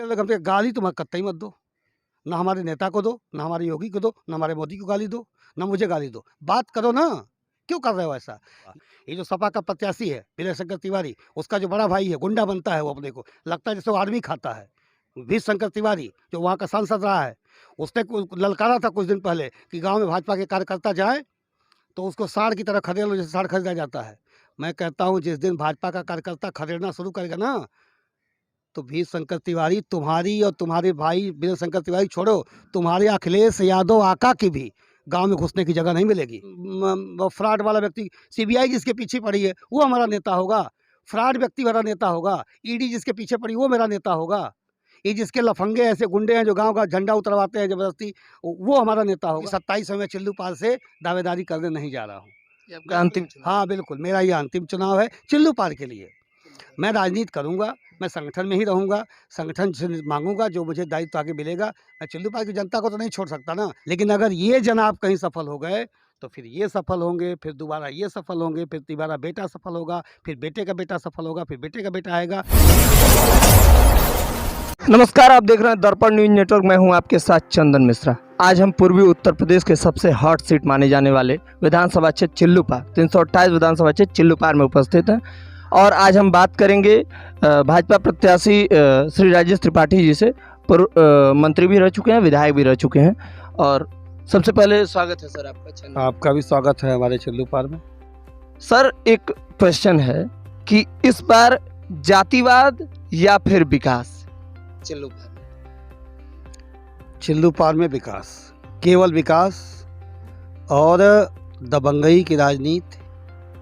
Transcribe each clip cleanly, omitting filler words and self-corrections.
लोग हमसे गाली तुम कतई मत दो, ना हमारे नेता को दो, ना हमारे योगी को दो, ना हमारे मोदी को गाली दो, ना मुझे गाली दो। बात करो ना, क्यों कर रहे हो ऐसा? ये जो सपा का प्रत्याशी है विनय शंकर तिवारी, उसका जो बड़ा भाई है गुंडा बनता है, वो अपने को लगता है जैसे वो आर्मी खाता है। वी शंकर तिवारी जो वहाँ का सांसद रहा है, उसने ललकारा था कुछ दिन पहले कि गांव में भाजपा के कार्यकर्ता जाए तो उसको साढ़ की तरह खदेड़ लो, जैसे साढ़ खरीदा जाता है। मैं कहता हूँ जिस दिन भाजपा का कार्यकर्ता खदेड़ना शुरू करेगा ना, तो वी शंकर तिवारी तुम्हारी और तुम्हारे भाई विनय शंकर तिवारी छोड़ो, तुम्हारे अखिलेश यादव आका की भी गांव में घुसने की जगह नहीं मिलेगी। वो फ्रॉड वाला व्यक्ति, सीबीआई जिसके पीछे पड़ी है वो हमारा नेता होगा, फ्रॉड व्यक्ति मेरा नेता होगा, ईडी जिसके पीछे पड़ी वो मेरा नेता होगा, ये जिसके लफंगे ऐसे गुंडे हैं जो गांव का झंडा उतरवाते हैं जबरदस्ती, वो हमारा नेता होगा। 27 में मैं चिल्लू पाल से दावेदारी करने नहीं जा रहा हूँ। ये आपका अंतिम चुनाव। हाँ बिल्कुल, मेरा ये अंतिम चुनाव है चिल्लू पाल के लिए। मैं राजनीति करूँगा, मैं संगठन में ही रहूँगा, संगठन से मांगूंगा जो मुझे दायित्व आगे मिलेगा। मैं चिल्लू पाल की जनता को तो नहीं छोड़ सकता ना, लेकिन अगर ये जनाब कहीं सफल हो गए तो फिर ये सफल होंगे, फिर दोबारा ये सफल होंगे, फिर दोबारा बेटा सफल होगा, फिर बेटे का बेटा सफल होगा, फिर बेटे का बेटा आएगा। नमस्कार, आप देख रहे हैं दर्पण न्यूज नेटवर्क। मैं हूं आपके साथ चंदन मिश्रा। आज हम पूर्वी उत्तर प्रदेश के सबसे हॉट सीट माने जाने वाले विधानसभा क्षेत्र चिल्लूपार 328 विधानसभा क्षेत्र चिल्लूपार में उपस्थित हैं और आज हम बात करेंगे भाजपा प्रत्याशी श्री राजेश त्रिपाठी जी से। मंत्री भी रह चुके हैं, विधायक भी रह चुके हैं। और सबसे पहले स्वागत है सर आपका। आपका भी स्वागत है हमारे चिल्लूपार में। सर, एक क्वेश्चन है कि इस बार जातिवाद या फिर विकास चिल्लूपार में विकास, केवल विकास और दबंगई की राजनीति,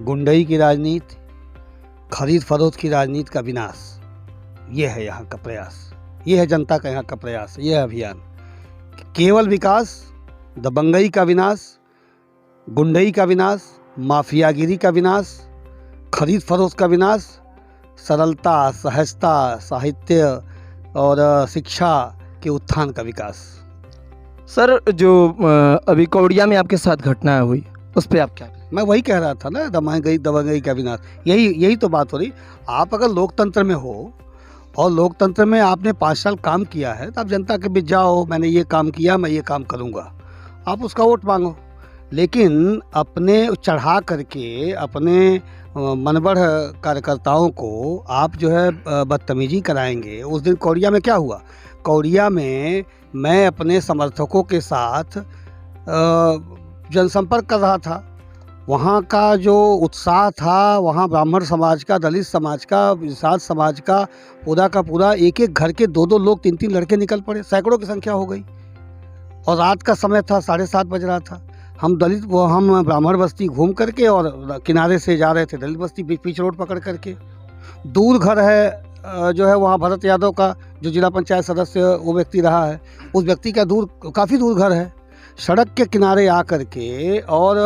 गुंडई की राजनीति, खरीद फरोख्त की राजनीति का विनाश, ये है यहाँ का प्रयास, ये है जनता का यहाँ का प्रयास, ये है अभियान। केवल विकास, दबंगई का विनाश, गुंडई का विनाश, माफियागिरी का विनाश, खरीद फरोख्त का विनाश, सरलता, सहजता, साहित्य और शिक्षा के उत्थान का विकास। सर, जो अभी कौड़िया में आपके साथ घटना हुई उस पर आप क्या कहें? मैं वही कह रहा था ना, दबंगई का विनाश, यही तो बात हो रही। आप अगर लोकतंत्र में हो और लोकतंत्र में आपने 5 साल काम किया है तो आप जनता के बीच जाओ, मैंने ये काम किया, मैं ये काम करूँगा, आप उसका वोट मांगो। लेकिन अपने चढ़ा करके अपने मनबढ़ कार्यकर्ताओं को आप जो है बदतमीजी कराएंगे। उस दिन कौड़िया में क्या हुआ? कौड़िया में मैं अपने समर्थकों के साथ जनसंपर्क कर रहा था। वहाँ का जो उत्साह था, वहाँ ब्राह्मण समाज का, दलित समाज का, विसाध समाज का पूरा एक एक घर के 2-2 लोग, 3-3 लड़के निकल पड़े, सैकड़ों की संख्या हो गई। और रात का समय था, 7:30 बज रहा था। हम ब्राह्मण बस्ती घूम करके और किनारे से जा रहे थे दलित बस्ती, बीच रोड पकड़ करके। दूर घर है जो है वहाँ भरत यादव का, जो जिला पंचायत सदस्य वो व्यक्ति रहा है, उस व्यक्ति का काफ़ी दूर घर है। सड़क के किनारे आ करके और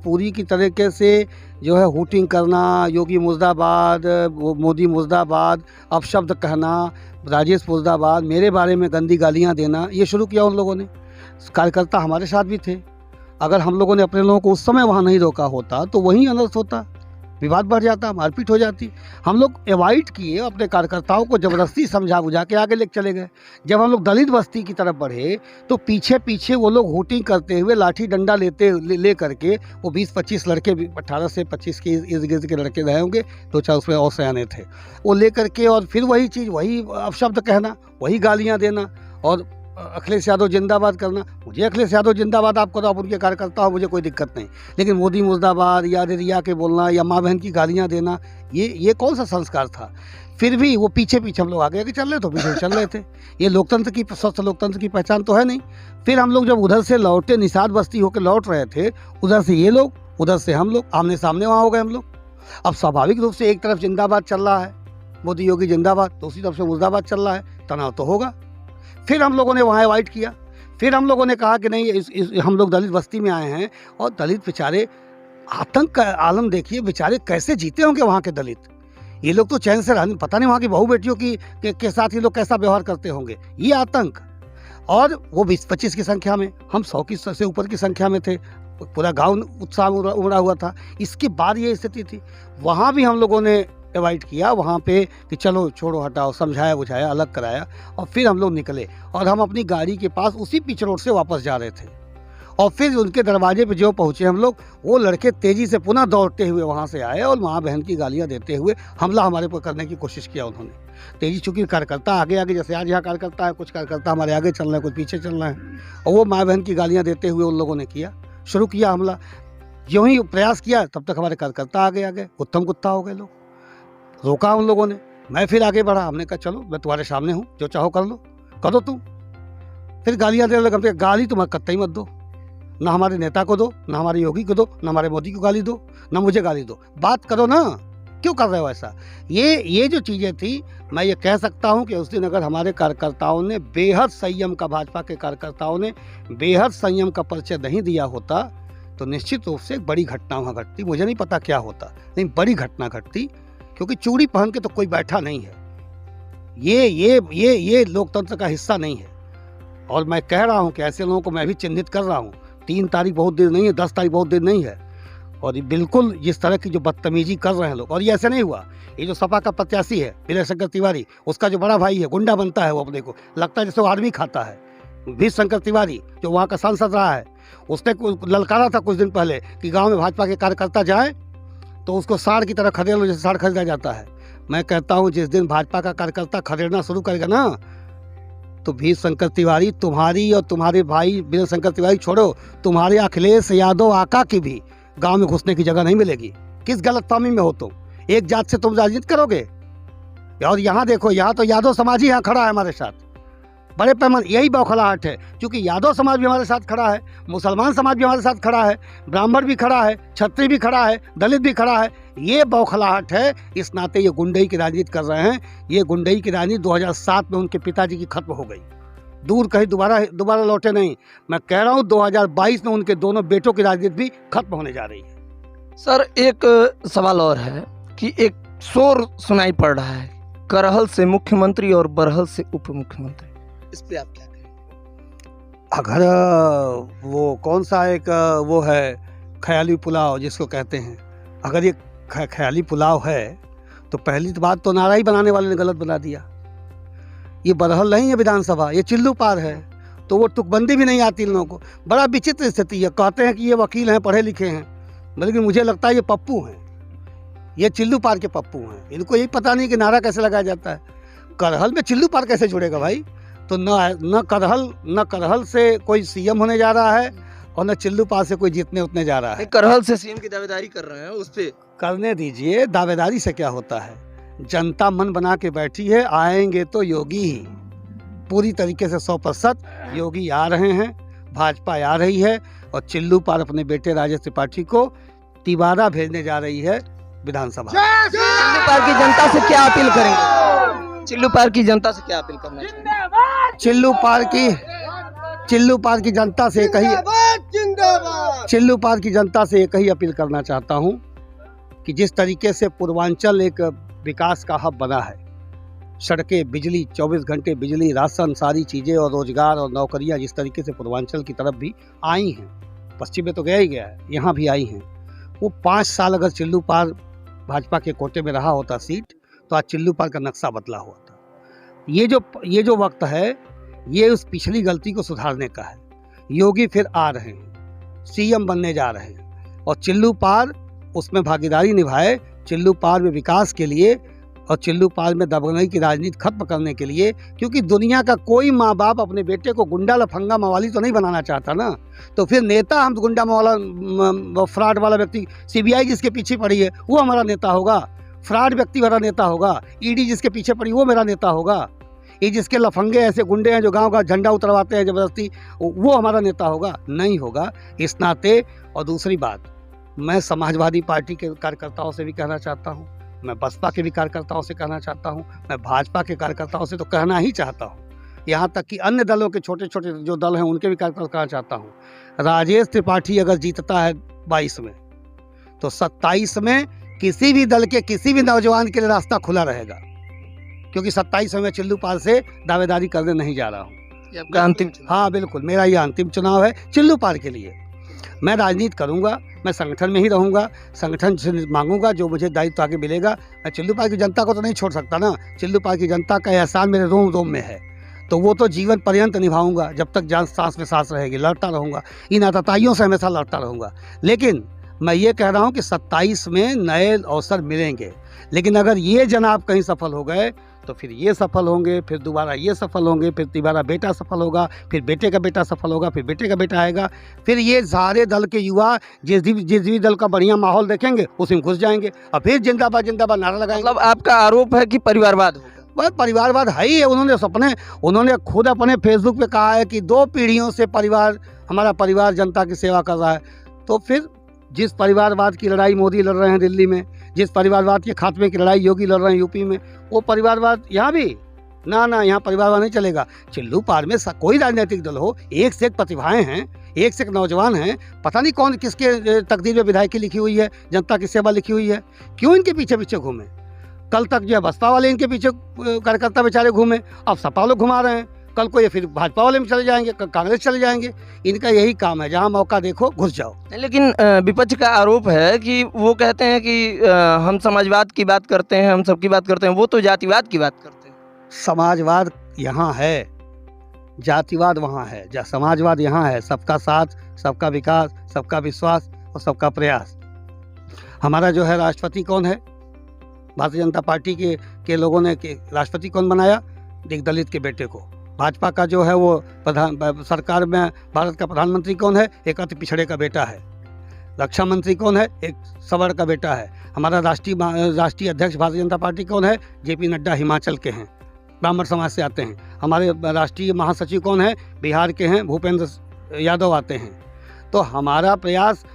पूरी की तरीके से जो है हूटिंग करना, योगी मुर्दाबाद, मोदी मुर्दाबाद, अपशब्द कहना, राजेश मुर्दाबाद, मेरे बारे में गंदी गालियाँ देना, ये शुरू किया उन लोगों ने। कार्यकर्ता हमारे साथ भी थे। अगर हम लोगों ने अपने लोगों को उस समय वहाँ नहीं रोका होता तो वहीं अनर्थ होता, विवाद बढ़ जाता, मारपीट हो जाती। हम लोग अवॉइड किए, अपने कार्यकर्ताओं को ज़बरदस्ती समझा बुझा के आगे लेके चले गए। जब हम लोग दलित बस्ती की तरफ बढ़े तो पीछे पीछे वो लोग हूटिंग करते हुए लाठी डंडा ले करके, वो 20-25 लड़के, 18 से 25 के इर्द गिर्द के लड़के रहे होंगे, 2-4 उसमें और सयाने थे, वो ले करके और फिर वही चीज़, वही अपशब्द कहना, वही गालियाँ देना और अखिलेश यादव जिंदाबाद करना। मुझे अखिलेश यादव जिंदाबाद आप करो, आप उनके कार्यकर्ता हो, मुझे कोई दिक्कत नहीं, लेकिन मोदी मुर्दाबाद या रिया के बोलना या माँ बहन की गालियाँ देना, ये कौन सा संस्कार था? फिर भी वो पीछे हम लोग आगे चल रहे, तो पीछे चल रहे थे। ये लोकतंत्र की, स्वस्थ लोकतंत्र की पहचान तो है नहीं। फिर हम लोग जब उधर से लौटे, निषाद बस्ती होकर लौट रहे थे, उधर से ये लोग, उधर से हम लोग, आमने सामने वहाँ हो गए हम लोग। अब स्वाभाविक रूप से एक तरफ जिंदाबाद चल रहा है, मोदी योगी जिंदाबाद, दूसरी तरफ से मुर्दाबाद चल रहा है, तनाव तो होगा। फिर हम लोगों ने वहाँ अवॉइड किया। फिर हम लोगों ने कहा कि नहीं, हम लोग दलित बस्ती में आए हैं और दलित बेचारे, आतंक का आलम देखिए, बेचारे कैसे जीते होंगे वहाँ के दलित। ये लोग तो चैन से रहने, पता नहीं वहाँ की बहू बेटियों के साथ ये लोग कैसा व्यवहार करते होंगे, ये आतंक। और वो 20-25 की संख्या में, हम 100 से ऊपर की संख्या में थे, पूरा गाँव उत्साह उमड़ा हुआ था। इसके बाद ये स्थिति थी। वहाँ भी हम लोगों ने इनवाइट किया वहाँ पे कि चलो छोड़ो हटाओ, समझाया बुझाया, अलग कराया और फिर हम लोग निकले और हम अपनी गाड़ी के पास उसी पिच रोड से वापस जा रहे थे। और फिर उनके दरवाजे पे जो पहुँचे हम लोग, वो लड़के तेज़ी से पुनः दौड़ते हुए वहाँ से आए और माँ बहन की गालियाँ देते हुए हमला हमारे पर करने की कोशिश किया उन्होंने। तेजी चूँकि कार्यकर्ता आगे आगे, जैसे आज यहाँ कार्यकर्ता है, कुछ कार्यकर्ता हमारे आगे चल रहे हैं, कुछ पीछे चल रहे हैं, और वो माँ बहन की गालियाँ देते हुए उन लोगों ने शुरू किया हमला। यूँ ही प्रयास किया तब तक हमारे कार्यकर्ता आगे आ गए, उत्तम कुत्ता हो गए लोग। रोका उन लोगों ने, मैं फिर आगे बढ़ा, हमने कहा चलो मैं तुम्हारे सामने हूँ, जो चाहो कर लो, करो तुम। फिर गालियाँ देने लगे, गाली तुम कतई मत दो, ना हमारे नेता को दो, ना हमारे योगी को दो, ना हमारे मोदी को गाली दो, ना मुझे गाली दो, बात करो ना, क्यों कर रहे हो ऐसा। ये जो चीज़ें थी, मैं ये कह सकता हूँ कि उस दिन अगर हमारे कार्यकर्ताओं ने बेहद संयम का, भाजपा के कार्यकर्ताओं ने बेहद संयम का परिचय नहीं दिया होता तो निश्चित रूप से एक बड़ी घटना वहाँ घटती। मुझे नहीं पता क्या होता, लेकिन बड़ी घटना घटती, क्योंकि चूड़ी पहन के तो कोई बैठा नहीं है। ये लोकतंत्र का हिस्सा नहीं है। और मैं कह रहा हूँ कि ऐसे लोगों को मैं भी चिन्हित कर रहा हूँ। 3 तारीख बहुत देर नहीं है, 10 तारीख बहुत देर नहीं है। और ये बिल्कुल जिस तरह की जो बदतमीजी कर रहे हैं लोग, और ये ऐसे नहीं हुआ, ये जो सपा का प्रत्याशी है विनय शंकर तिवारी, उसका जो बड़ा भाई है, गुंडा बनता है वो, अपने को लगता है जैसे वो आर्मी खाता है। वी शंकर तिवारी जो वहाँ का सांसद रहा है, उसने ललकारा था कुछ दिन पहले कि गांव में भाजपा के कार्यकर्ता जाए तो उसको साड़ की तरह खदेड़ लो, जैसे साड़ खरीदा जाता है। मैं कहता हूँ जिस दिन भाजपा का कार्यकर्ता खदेड़ना शुरू करेगा ना, तो वी शंकर तिवारी, तुम्हारी और तुम्हारे भाई विनय शंकर तिवारी छोड़ो, तुम्हारे अखिलेश यादव आका की भी गांव में घुसने की जगह नहीं मिलेगी। किस गलतफहमी में हो तुम? एक जात से तुम राजनीति करोगे? और यहाँ देखो, यहाँ तो यादव समाज ही यहाँ खड़ा है हमारे साथ, बड़े पैमाने। यही बौखलाहट है, क्योंकि यादव समाज भी हमारे साथ खड़ा है, मुसलमान समाज भी हमारे साथ खड़ा है, ब्राह्मण भी खड़ा है, क्षत्रिय भी खड़ा है, दलित भी खड़ा है। ये बौखलाहट है, इस नाते ये गुंडई की राजनीति कर रहे हैं। ये गुंडई की राजनीति 2007 में उनके पिताजी की खत्म हो गई, दूर कहीं दोबारा लौटे नहीं। मैं कह रहा हूँ 2022 में उनके दोनों बेटों की राजनीति भी खत्म होने जा रही है। सर एक सवाल और है कि एक शोर सुनाई पड़ रहा है, करहल से मुख्यमंत्री और बरहल से उप मुख्यमंत्री, इस पे आप क्या कहें? अगर वो कौन सा एक वो है ख्याली पुलाव जिसको कहते हैं, अगर ये ख्याली पुलाव है तो पहली बात तो नारा ही बनाने वाले ने गलत बना दिया। ये बरहल नहीं है विधानसभा, ये चिल्लू पार है, तो वो तुकबंदी भी नहीं आती इन लोगों को। बड़ा विचित्र स्थिति है। कहते हैं कि ये वकील हैं, पढ़े लिखे हैं, लेकिन मुझे लगता है ये पप्पू हैं, ये चिल्लू पार के पप्पू हैं। इनको यही पता नहीं कि नारा कैसे लगाया जाता है। करहल में चिल्लू पार कैसे जुड़ेगा भाई? तो न करहल से कोई सीएम होने जा रहा है और न चिल्लू पार से कोई जीतने उतने जा रहा है। करहल से सीएम की दावेदारी कर रहे हैं, उस पे करने दीजिए। दावेदारी से क्या होता है? जनता मन बना के बैठी है, आएंगे तो योगी ही। पूरी तरीके से 100% योगी आ रहे हैं, भाजपा आ रही है, और चिल्लू पार अपने बेटे राजेश त्रिपाठी को तिवारा भेजने जा रही है विधानसभा। चिल्लू पार की जनता से क्या अपील करेंगे? चिल्लू पार की जनता से क्या अपील करना चाहिए? चिल्लू पार की जनता से एक ही अपील करना चाहता हूं कि जिस तरीके से पूर्वांचल एक विकास का हब बना है, सड़कें, बिजली, 24 घंटे बिजली, राशन, सारी चीज़ें और रोजगार और नौकरियां जिस तरीके से पूर्वांचल की तरफ भी आई हैं, पश्चिम में तो गया ही गया है, यहाँ भी आई हैं। वो 5 साल अगर चिल्लू पार भाजपा के कोटे में रहा होता सीट, तो आज चिल्लू पार का नक्शा बदला हुआ था। ये जो वक्त है, ये उस पिछली गलती को सुधारने का है। योगी फिर आ रहे हैं, सीएम बनने जा रहे हैं, और चिल्लू पार उसमें भागीदारी निभाए, चिल्लू पार में विकास के लिए और चिल्लू पार में दबंगई की राजनीति खत्म करने के लिए। क्योंकि दुनिया का कोई माँ बाप अपने बेटे को गुंडा, लफंगा, मवाली तो नहीं बनाना चाहता ना। तो फिर नेता हम गुंडा, मवाला, फ्रॉड वाला व्यक्ति, सीबीआई जिसके पीछे पड़ी है वो हमारा नेता होगा, फ्रॉड व्यक्ति मेरा नेता होगा, ईडी जिसके पीछे पड़ी वो मेरा नेता होगा, ये जिसके लफंगे ऐसे गुंडे हैं जो गांव का झंडा उतरवाते हैं जबरदस्ती, वो हमारा नेता होगा? नहीं होगा। इस नाते, और दूसरी बात, मैं समाजवादी पार्टी के कार्यकर्ताओं से भी कहना चाहता हूँ, मैं बसपा के भी कार्यकर्ताओं से कहना चाहता हूँ, मैं भाजपा के कार्यकर्ताओं से तो कहना ही चाहता हूँ, यहाँ तक कि अन्य दलों के छोटे छोटे जो दल हैं उनके भी कार्यकर्ता कहना चाहता हूँ। राजेश त्रिपाठी अगर जीतता है 22 में, तो 27 में किसी भी दल के किसी भी नौजवान के लिए रास्ता खुला रहेगा, क्योंकि 27 में मैं चिल्लू पार से दावेदारी करने नहीं जा रहा हूँ। ये आपका अंतिम चुनाव? हाँ बिल्कुल, मेरा ये अंतिम चुनाव है चिल्लू पार के लिए। मैं राजनीति करूंगा, मैं संगठन में ही रहूंगा, संगठन से मांगूंगा जो मुझे दायित्व आगे मिलेगा। मैं चिल्लूपार की जनता को तो नहीं छोड़ सकता ना, चिल्लूपार की जनता का एहसान मेरे रोम रोम में है, तो वो तो जीवन पर्यंत निभाऊंगा, जब तक जान सांस में सांस रहेगी, लड़ता रहूंगा, इन आतताइयों से हमेशा लड़ता रहूंगा। लेकिन मैं ये कह रहा हूँ कि 27 में नए अवसर मिलेंगे, लेकिन अगर ये जनाब कहीं सफल हो गए तो फिर ये सफल होंगे, फिर दोबारा ये सफल होंगे, फिर दोबारा बेटा सफल होगा, फिर बेटे का बेटा सफल होगा, फिर बेटे का बेटा आएगा, फिर ये सारे दल के युवा जिस भी दल का बढ़िया माहौल देखेंगे उसमें घुस जाएंगे और फिर जिंदाबाद जिंदाबाद नारा लगाएंगे। मतलब आपका आरोप है कि परिवारवाद होगा। वह परिवारवाद है ही है। उन्होंने खुद अपने फेसबुक पे कहा है कि 2 पीढ़ियों से हमारा परिवार जनता की सेवा कर रहा है। तो फिर जिस परिवारवाद की लड़ाई मोदी लड़ रहे हैं दिल्ली में, जिस परिवारवाद के खात्मे की लड़ाई योगी लड़ रहे हैं यूपी में, वो परिवारवाद यहाँ भी ना, यहाँ परिवारवाद नहीं चलेगा। चिल्लूपार में कोई राजनीतिक दल हो, एक से एक प्रतिभाएं हैं, एक से एक नौजवान हैं, पता नहीं कौन किसके तकदीर में विधायकी लिखी हुई है, जनता की सेवा लिखी हुई है, क्यों इनके पीछे पीछे घूमे? कल तक जो है बसपा वाले इनके पीछे कार्यकर्ता बेचारे घूमे, अब सपा लोग घुमा रहे हैं, कल को ये फिर भाजपा वाले में चले जाएंगे, कांग्रेस चले जाएंगे। इनका यही काम है, जहां मौका देखो घुस जाओ। लेकिन विपक्ष का आरोप है कि वो कहते हैं कि हम समाजवाद की बात करते हैं, हम सबकी बात करते हैं, वो तो जातिवाद की बात करते हैं। समाजवाद यहाँ है, जातिवाद वहाँ है। समाजवाद यहाँ है, सबका साथ, सबका विकास, सबका विश्वास और सबका प्रयास। हमारा जो है राष्ट्रपति कौन है? भारतीय जनता पार्टी के लोगों ने राष्ट्रपति कौन बनाया? एक दलित के बेटे को। भाजपा का जो है वो सरकार में भारत का प्रधानमंत्री कौन है? एक अति पिछड़े का बेटा है। रक्षा मंत्री कौन है? एक सवर्ण का बेटा है। हमारा राष्ट्रीय अध्यक्ष भारतीय जनता पार्टी कौन है? JP नड्डा हिमाचल के हैं, ब्राह्मण समाज से आते हैं। हमारे राष्ट्रीय महासचिव कौन है? बिहार के हैं, भूपेंद्र यादव आते हैं। तो हमारा प्रयास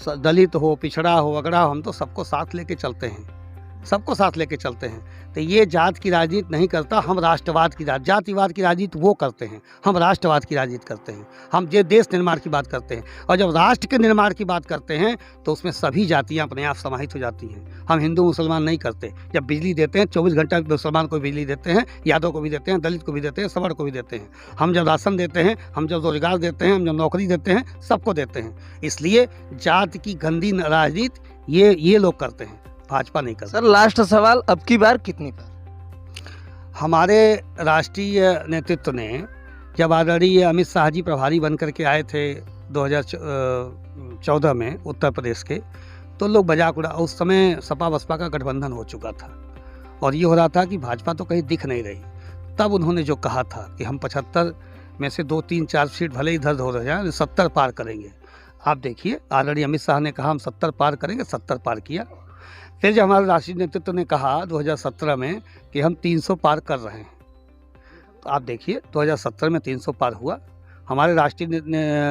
दलित हो, पिछड़ा हो, अगड़ा हो, हम तो सबको साथ लेके चलते हैं, सबको साथ लेके चलते हैं। तो ये जात की राजनीति नहीं करता, हम राष्ट्रवाद की जातिवाद की राजनीति वो करते हैं, हम राष्ट्रवाद की राजनीति करते हैं। हम ये देश निर्माण की बात करते हैं, और जब राष्ट्र के निर्माण की बात करते हैं तो उसमें सभी जातियां अपने आप समाहित हो जाती हैं। हम हिंदू मुसलमान नहीं करते। जब बिजली देते हैं 24 घंटा मुसलमान को बिजली देते हैं, यादव को भी देते हैं, दलित को भी देते हैं, सवर्ण को भी देते हैं। हम जब राशन देते हैं, हम जब रोजगार देते हैं, हम जब नौकरी देते हैं, सबको देते हैं। इसलिए जात की गंदी राजनीति ये लोग करते हैं, भाजपा नहीं करता। सर लास्ट सवाल, अब की बार कितनी बार? हमारे राष्ट्रीय नेतृत्व ने जब आदरणीय अमित शाह जी प्रभारी बन करके आए थे 2014 में उत्तर प्रदेश के, तो लोग मजाक उड़ा। उस समय सपा बसपा का गठबंधन हो चुका था और ये हो रहा था कि भाजपा तो कहीं दिख नहीं रही। तब उन्होंने जो कहा था कि हम 75 में से 2, 3, 4 सीट भले ही इधर हो रहे हैं, 70 पार करेंगे। आप देखिए, आदरणीय अमित शाह ने कहा हम 70 पार करेंगे, 70 पार किया। फिर जब हमारे राष्ट्रीय नेतृत्व ने कहा 2017 में कि हम 300 पार कर रहे हैं, तो आप देखिए 2017 में 300 पार हुआ। हमारे राष्ट्रीय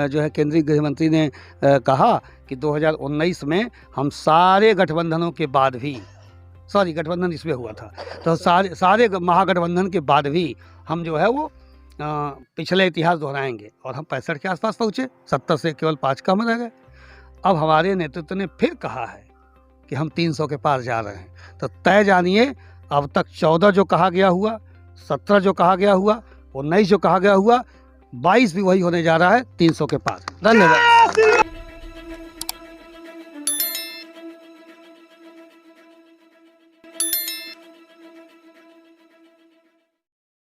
जो है केंद्रीय गृह मंत्री ने कहा कि 2019 में हम सारे गठबंधनों के बाद भी, गठबंधन इसमें हुआ था, तो सारे महागठबंधन के बाद भी हम जो है वो पिछले इतिहास दोहराएंगे, और हम 65 के आसपास पहुँचे, 70 से केवल 5 कम रह गए। अब हमारे नेतृत्व ने फिर कहा है कि हम 300 के पार जा रहे हैं। तो तय जानिए, अब तक 14 जो कहा गया हुआ, 17 जो कहा गया हुआ, 19 जो कहा गया हुआ, 22 भी वही होने जा रहा है, 300 के पार। धन्यवाद।